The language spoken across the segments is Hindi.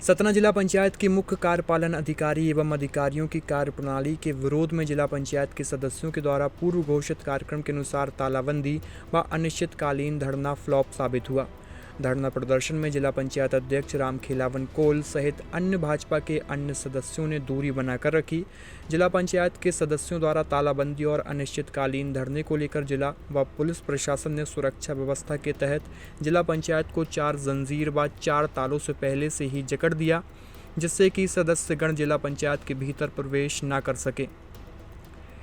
सतना जिला पंचायत की मुख्य कार्यपालन अधिकारी एवं अधिकारियों की कार्यप्रणाली के विरोध में जिला पंचायत के सदस्यों के द्वारा पूर्व घोषित कार्यक्रम के अनुसार तालाबंदी व अनिश्चितकालीन धरना फ्लॉप साबित हुआ। धरना प्रदर्शन में जिला पंचायत अध्यक्ष रामखेलावन कोल सहित अन्य भाजपा के अन्य सदस्यों ने दूरी बनाकर रखी। जिला पंचायत के सदस्यों द्वारा तालाबंदी और अनिश्चितकालीन धरने को लेकर जिला व पुलिस प्रशासन ने सुरक्षा व्यवस्था के तहत जिला पंचायत को 4 जंजीर व 4 तालों से पहले से ही जकड़ दिया, जिससे कि सदस्यगण जिला पंचायत के भीतर प्रवेश न कर सके।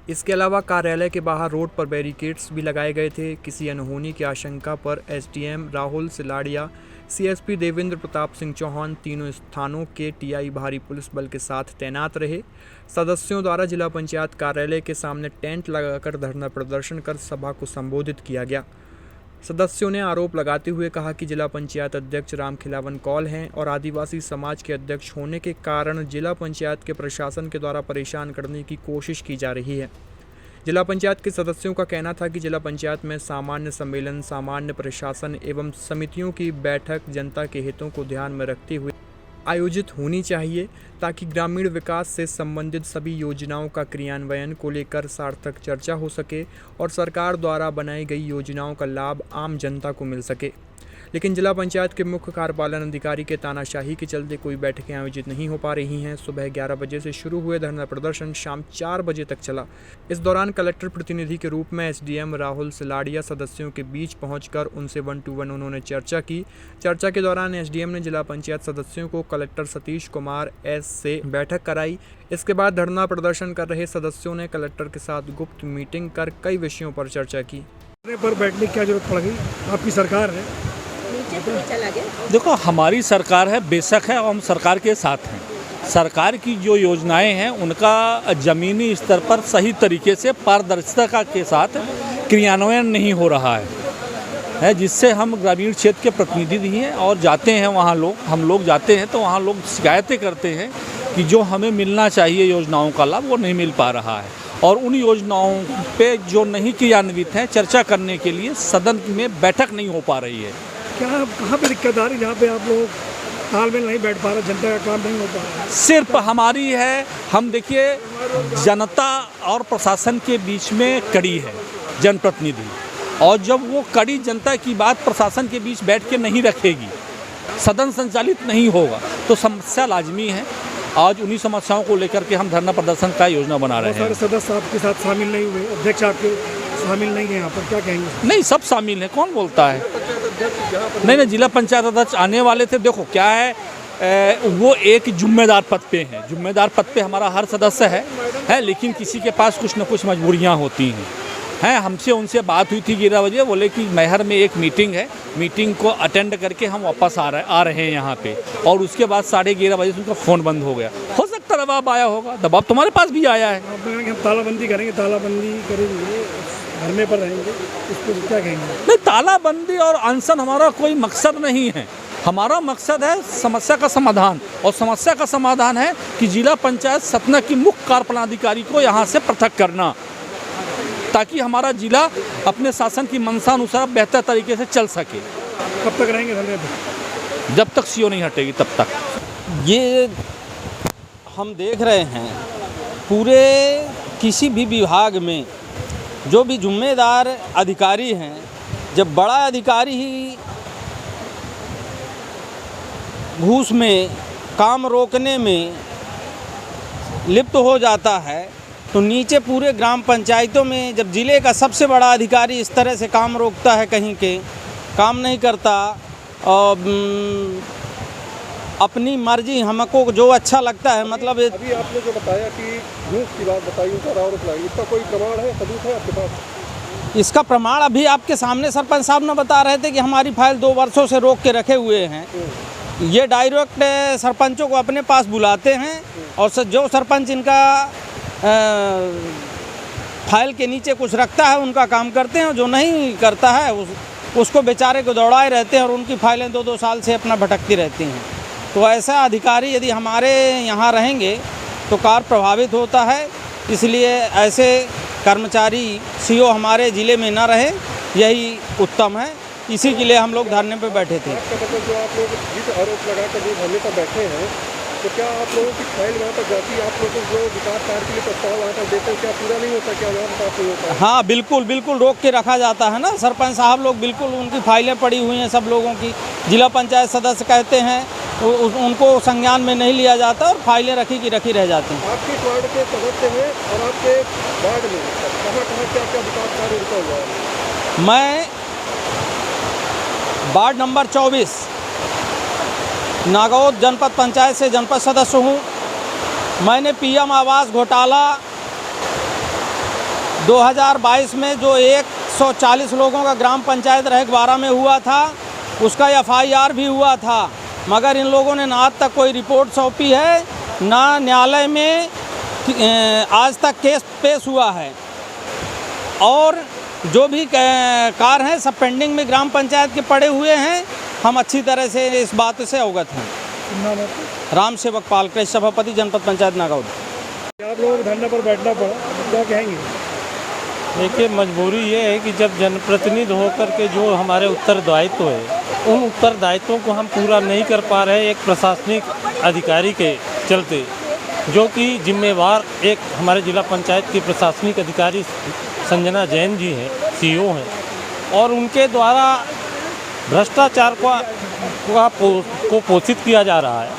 इसके अलावा कार्यालय के बाहर रोड पर बैरिकेड्स भी लगाए गए थे। किसी अनहोनी की आशंका पर एसडीएम राहुल सिलाड़िया, सीएसपी देवेंद्र प्रताप सिंह चौहान तीनों स्थानों के टीआई भारी पुलिस बल के साथ तैनात रहे। सदस्यों द्वारा जिला पंचायत कार्यालय के सामने टेंट लगाकर धरना प्रदर्शन कर सभा को संबोधित किया गया। सदस्यों ने आरोप लगाते हुए कहा कि जिला पंचायत अध्यक्ष रामखेलावन कौल हैं और आदिवासी समाज के अध्यक्ष होने के कारण जिला पंचायत के प्रशासन के द्वारा परेशान करने की कोशिश की जा रही है। जिला पंचायत के सदस्यों का कहना था कि जिला पंचायत में सामान्य सम्मेलन, सामान्य प्रशासन एवं समितियों की बैठक जनता के हितों को ध्यान में रखते हुए आयोजित होनी चाहिए, ताकि ग्रामीण विकास से संबंधित सभी योजनाओं का क्रियान्वयन को लेकर सार्थक चर्चा हो सके और सरकार द्वारा बनाई गई योजनाओं का लाभ आम जनता को मिल सके। लेकिन जिला पंचायत के मुख्य कार्यपालन अधिकारी के तानाशाही के चलते कोई बैठकें आयोजित नहीं हो पा रही हैं। सुबह 11 बजे से शुरू हुए धरना प्रदर्शन शाम 4 बजे तक चला। इस दौरान कलेक्टर प्रतिनिधि के रूप में एसडीएम राहुल सिलाड़िया सदस्यों के बीच पहुंचकर उनसे 1 to 1 उन्होंने चर्चा की। चर्चा के दौरान एसडीएम ने जिला पंचायत सदस्यों को कलेक्टर सतीश कुमार एस से बैठक कराई। इसके बाद धरना प्रदर्शन कर रहे सदस्यों ने कलेक्टर के साथ गुप्त मीटिंग कर कई विषयों पर चर्चा की। पर बैठने की क्या जरूरत पड़ गई? आपकी सरकार है। देखो, हमारी सरकार है, बेशक है, हम सरकार के साथ हैं। सरकार की जो योजनाएं हैं उनका ज़मीनी स्तर पर सही तरीके से पारदर्शिता के साथ क्रियान्वयन नहीं हो रहा है, जिससे हम ग्रामीण क्षेत्र के प्रतिनिधि भी हैं और जाते हैं वहाँ हम लोग जाते हैं तो वहाँ लोग शिकायतें करते हैं कि जो हमें मिलना चाहिए योजनाओं का लाभ वो नहीं मिल पा रहा है, और उन योजनाओं पे जो नहीं क्रियान्वित हैं चर्चा करने के लिए सदन में बैठक नहीं हो पा रही है। क्या कहाँ पे दिक्कत आ रही है जहाँ पे आप लोग तालमेल नहीं बैठ पा रहे, जनता का काम नहीं हो पा रहा है? सिर्फ हमारी है, हम देखिए जनता और प्रशासन के बीच में कड़ी है जनप्रतिनिधि, और जब वो कड़ी जनता की बात प्रशासन के बीच बैठ के नहीं रखेगी, सदन संचालित नहीं होगा तो समस्या लाजमी है। आज उन्हीं समस्याओं को लेकर के हम धरना प्रदर्शन का योजना बना रहे हैं। सारे सदस्य आपके साथ शामिल नहीं हुए, अध्यक्ष आपके शामिल नहीं है यहाँ पर, क्या कहेंगे? नहीं, सब शामिल हैं, कौन बोलता है? नहीं, जिला पंचायत अध्यक्ष आने वाले थे। देखो क्या है, वो एक जिम्मेदार पद पे हैं। जिम्मेदार पद पे हमारा हर सदस्य है, लेकिन किसी के पास कुछ न कुछ मजबूरियाँ होती हैं। हमसे उनसे बात हुई थी 11 बजे, बोले कि मैहर में एक मीटिंग है, मीटिंग को अटेंड करके हम वापस आ रहे हैं यहाँ पे, और उसके बाद 11:30 बजे से उनका फ़ोन बंद हो गया। हो सकता है दबाव आया होगा, दबाव तुम्हारे पास भी आया है। हम तालाबंदी करेंगे, घर में पर रहेंगे, इसको क्या कहेंगे? नहीं, तालाबंदी और अनशन हमारा कोई मकसद नहीं है। हमारा मकसद है समस्या का समाधान, और समस्या का समाधान है कि जिला पंचायत सतना की मुख्य कार्यपालन अधिकारी को यहाँ से पृथक करना, ताकि हमारा जिला अपने शासन की मंशानुसार बेहतर तरीके से चल सके। कब तक रहेंगे धरने पे? जब तक सीओ नहीं हटेगी तब तक। ये हम देख रहे हैं पूरे किसी भी विभाग में जो भी जिम्मेदार अधिकारी हैं, जब बड़ा अधिकारी ही घूस में काम रोकने में लिप्त हो जाता है, तो नीचे पूरे ग्राम पंचायतों में जब जिले का सबसे बड़ा अधिकारी इस तरह से काम रोकता है, कहीं के काम नहीं करता और अपनी मर्जी हमको जो अच्छा लगता है, मतलब अभी आपने जो बताया कि घूस की बात बताई, उनका आरोप लगाई, इसका कोई प्रमाण है, सबूत है आपके पास? इसका प्रमाण अभी आपके सामने सरपंच साहब ने बता रहे थे कि हमारी फाइल 2 वर्षों से रोक के रखे हुए हैं। ये डायरेक्ट सरपंचों को अपने पास बुलाते हैं, और जो सरपंच इनका फाइल के नीचे कुछ रखता है उनका काम करते हैं, जो नहीं करता है उसको बेचारे को दौड़ाए रहते हैं, और उनकी फाइलें 2-2 साल से अपना भटकती रहती हैं। तो ऐसा अधिकारी यदि हमारे यहाँ रहेंगे तो कार्य प्रभावित होता है, इसलिए ऐसे कर्मचारी सीओ हमारे ज़िले में न रहे, यही उत्तम है। इसी के लिए हम लोग धरने पे बैठे थे। आपका मतलब जो आप लोग जिस आरोप लगाकर जो धरने पर बैठे हैं, तो क्या आप लोगों की फाइल वहाँ पर जाती है? आप लोग जो विकास कार्य के लिए प्रस्ताव वहाँ पर देते हैं, क्या पूरा नहीं होता? क्या वहाँ पर नहीं होता? हाँ बिल्कुल बिल्कुल रोक के रखा जाता है ना। सरपंच साहब लोग बिल्कुल, उनकी फाइलें पड़ी हुई हैं सब लोगों की। जिला पंचायत सदस्य कहते हैं उनको संज्ञान में नहीं लिया जाता और फाइलें रखी की रखी रह जाती हैं। आपके वार्ड के सदस्य हैं और आपके वार्ड में कहाँ कहाँ क्या क्या विकास कार्य रुका हुआ है? मैं वार्ड नंबर 24 नागौद जनपद पंचायत से जनपद सदस्य हूँ। मैंने पीएम आवास घोटाला 2022 में जो 140 लोगों का ग्राम पंचायत रह 12 में हुआ था, उसका एफआईआर भी हुआ था, मगर इन लोगों ने ना आज तक कोई रिपोर्ट सौंपी है, ना न्यायालय में आज तक केस पेश हुआ है। और जो भी कार्य हैं सब पेंडिंग में ग्राम पंचायत के पड़े हुए हैं। हम अच्छी तरह से इस बात से अवगत हैं। राम सेवक पाल, कृषि सभापति जनपद पंचायत नागौद। आप लोगों को धरने पर बैठना पड़ा, क्या कहेंगे? देखिए, मजबूरी ये है कि जब जनप्रतिनिधि होकर के जो हमारे उत्तरदायित्व है, उन उत्तरदायित्वों को हम पूरा नहीं कर पा रहे एक प्रशासनिक अधिकारी के चलते, जो कि जिम्मेवार एक हमारे जिला पंचायत की प्रशासनिक अधिकारी संजना जैन जी हैं, सीईओ हैं, और उनके द्वारा भ्रष्टाचार को पोषित किया जा रहा है।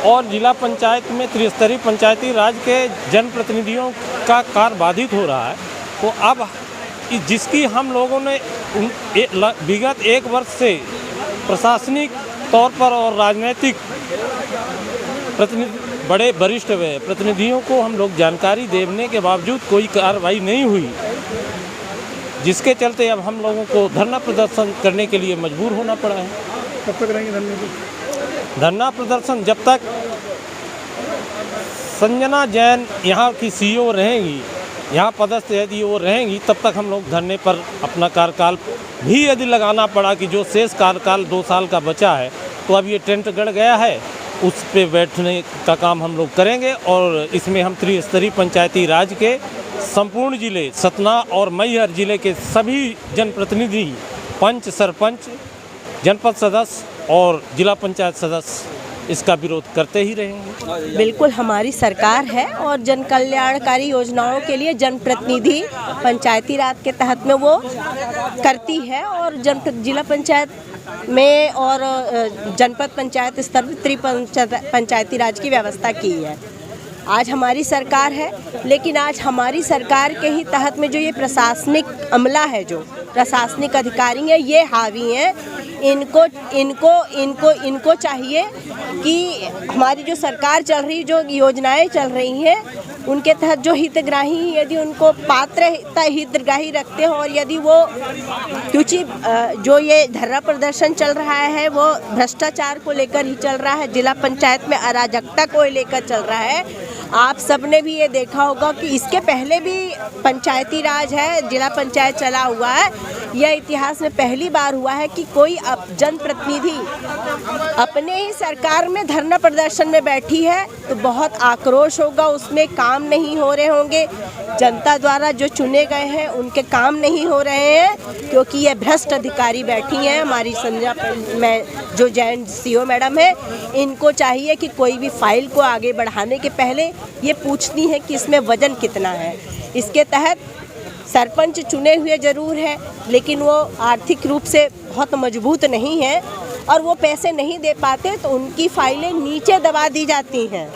और जिला पंचायत में त्रिस्तरीय पंचायती राज के जनप्रतिनिधियों का कार्य बाधित हो रहा है। तो अब जिसकी हम लोगों ने विगत 1 वर्ष से प्रशासनिक तौर पर और राजनीतिक बड़े वरिष्ठ प्रतिनिधियों को हम लोग जानकारी देने के बावजूद कोई कार्रवाई नहीं हुई, जिसके चलते अब हम लोगों को धरना प्रदर्शन करने के लिए मजबूर होना पड़ा है। कब तक रहेंगे धरने पे? धरना प्रदर्शन जब तक संजना जैन यहाँ की सीईओ रहेंगी, यहाँ पदस्थ यदि वो रहेंगी, तब तक हम लोग धरने पर अपना कार्यकाल भी यदि लगाना पड़ा कि जो शेष कार्यकाल 2 साल का बचा है, तो अब ये टेंट गड़ गया है, उस पे बैठने का काम हम लोग करेंगे। और इसमें हम त्रिस्तरीय पंचायती राज के संपूर्ण जिले सतना और मैहर जिले के सभी जनप्रतिनिधि, पंच, सरपंच, जनपद सदस्य और जिला पंचायत सदस्य इसका विरोध करते ही रहेंगे। बिल्कुल हमारी सरकार है और जन कल्याणकारी योजनाओं के लिए जनप्रतिनिधि पंचायती राज के तहत में वो करती है, और जिला पंचायत में और जनपद पंचायत स्तर पर त्रिपंचायती राज की व्यवस्था की है। आज हमारी सरकार है, लेकिन आज हमारी सरकार के ही तहत में जो ये प्रशासनिक अमला है, जो प्रशासनिक अधिकारी हैं, ये हावी हैं। इनको चाहिए कि हमारी जो सरकार चल रही, जो योजनाएं चल रही हैं, उनके तहत जो हितग्राही यदि उनको पात्र हितग्राही रखते हो, और यदि वो क्योंकि जो ये धरना प्रदर्शन चल रहा है वो भ्रष्टाचार को लेकर ही चल रहा है, जिला पंचायत में अराजकता को लेकर चल रहा है। आप सबने भी ये देखा होगा कि इसके पहले भी पंचायती राज है, जिला पंचायत चला हुआ है। यह इतिहास में पहली बार हुआ है कि कोई जनप्रतिनिधि अपने ही सरकार में धरना प्रदर्शन में बैठी है, तो बहुत आक्रोश होगा, उसमें काम नहीं हो रहे होंगे, जनता द्वारा जो चुने गए हैं उनके काम नहीं हो रहे हैं, क्योंकि ये भ्रष्ट अधिकारी बैठी हैं। हमारी संजना में जो जैन सीईओ मैडम है, इनको चाहिए कि कोई भी फाइल को आगे बढ़ाने के पहले ये पूछती है कि इसमें वजन कितना है। इसके तहत सरपंच चुने हुए ज़रूर है, लेकिन वो आर्थिक रूप से बहुत मजबूत नहीं है और वो पैसे नहीं दे पाते, तो उनकी फाइलें नीचे दबा दी जाती हैं,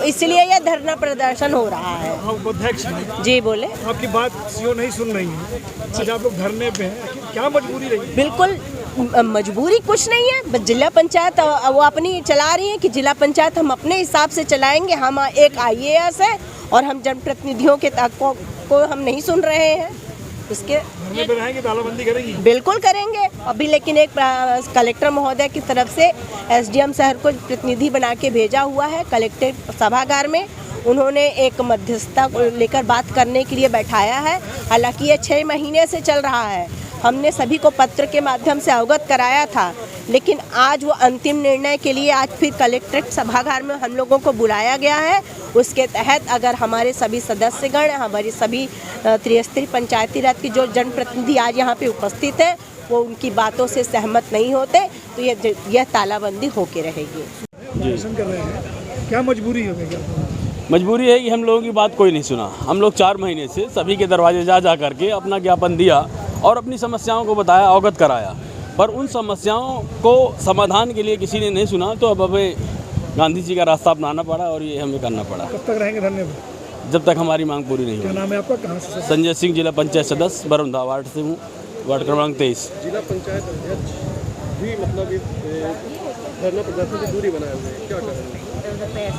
इसलिए यह धरना प्रदर्शन हो रहा है। अध्यक्ष जी बोले। आपकी बात सीईओ नहीं सुन रही है, आज आप लोग धरने पे हैं, क्या मजबूरी रही? बिल्कुल मजबूरी कुछ नहीं है, जिला पंचायत वो अपनी चला रही है कि जिला पंचायत हम अपने हिसाब से चलाएंगे। हम एक IAS है और हम जनप्रतिनिधियों के को हम नहीं सुन रहे हैं। उसके धरने पे रहेंगे, तालाबंदी करेंगी? बिल्कुल करेंगे अभी, लेकिन एक कलेक्टर महोदय की तरफ से SDM शहर को प्रतिनिधि बना के भेजा हुआ है कलेक्टर सभागार में। उन्होंने एक मध्यस्थता को लेकर बात करने के लिए बैठाया है। हालांकि ये 6 महीने से चल रहा है, हमने सभी को पत्र के माध्यम से अवगत कराया था, लेकिन आज वो अंतिम निर्णय के लिए आज फिर कलेक्ट्रेट सभागार में हम लोगों को बुलाया गया है। उसके तहत अगर हमारे सभी सदस्यगण, हमारी सभी त्रिस्तरीय पंचायती राज की जो जनप्रतिनिधि आज यहाँ पे उपस्थित है, वो उनकी बातों से सहमत नहीं होते तो यह तालाबंदी होके रहेगी। प्रदर्शन कर रहे हैं, क्या मजबूरी है क्या? मजबूरी है कि हम लोगों की बात कोई नहीं सुना। हम लोग 4 महीने से सभी के दरवाजे जा करके अपना ज्ञापन दिया और अपनी समस्याओं को बताया, अवगत कराया, पर उन समस्याओं को समाधान के लिए किसी ने नहीं सुना। तो अब हमें गांधी जी का रास्ता अपनाना पड़ा और ये हमें करना पड़ा। कब तक रहेंगे धरने में? जब तक हमारी मांग पूरी नहीं क्या होगी। नाम है आपका, कहाँ से? संजय सिंह, जिला पंचायत सदस्य, बरौंदा वार्ड से हूँ, वार्ड क्रमांक 23। जिला पंचायत अध्यक्ष भी मतलब धरना प्रदर्शन से दूरी बनाए हुए हैं, क्या करेंगे?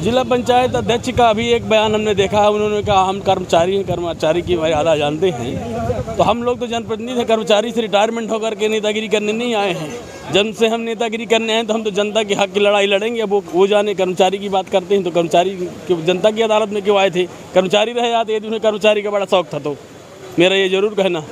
जिला पंचायत अध्यक्ष का अभी एक बयान हमने देखा है, उन्होंने कहा हम कर्मचारी हैं, कर्मचारी की मर्यादा जानते हैं। तो हम लोग तो जनप्रतिनिधि हैं, कर्मचारी से रिटायरमेंट होकर के नेतागिरी करने नहीं आए हैं। जब से हम नेतागिरी करने हैं तो हम तो जनता के हक की लड़ाई लड़ेंगे। अब वो जाने कर्मचारी की बात करते हैं तो कर्मचारी जनता की अदालत में क्यों आए थे? कर्मचारी रहे जाते यदि उन्हें कर्मचारी का बड़ा शौक था तो मेरा ये जरूर कहना।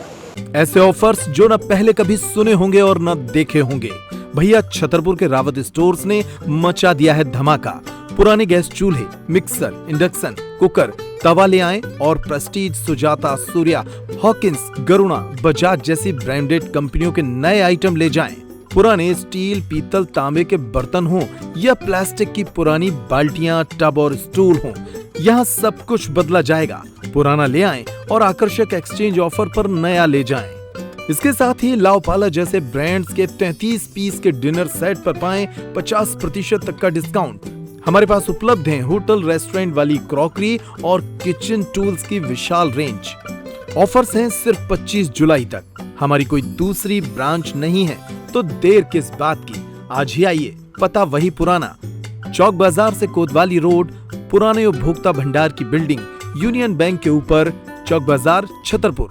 ऐसे ऑफर्स जो न पहले कभी सुने होंगे और न देखे होंगे। भैया छतरपुर के रावत स्टोर्स ने मचा दिया है धमाका। पुराने गैस चूल्हे, मिक्सर, इंडक्शन, कुकर, तवा ले आएं और प्रेस्टीज, सुजाता, सूर्या, हॉकिंस, गरुणा, बजाज जैसी ब्रांडेड कंपनियों के नए आइटम ले जाएं। पुराने स्टील, पीतल, तांबे के बर्तन हों या प्लास्टिक की पुरानी बाल्टियां, टब और स्टूल हों, यहाँ सब कुछ बदला जाएगा। पुराना ले आएं और आकर्षक एक्सचेंज ऑफर पर नया ले जाएं। इसके साथ ही लाओपाला जैसे ब्रांड्स के 33 पीस के डिनर सेट पर पाएं 50% तक का डिस्काउंट। हमारे पास उपलब्ध हैं होटल रेस्टोरेंट वाली क्रॉकरी और किचन टूल्स की विशाल रेंज। ऑफर्स हैं सिर्फ 25 जुलाई तक। हमारी कोई दूसरी ब्रांच नहीं है तो देर किस बात की, आज ही आइए। पता वही पुराना, चौक बाजार से कोतवाली रोड, पुराने उपभोक्ता भंडार की बिल्डिंग, यूनियन बैंक के ऊपर, चौक बाजार, छतरपुर।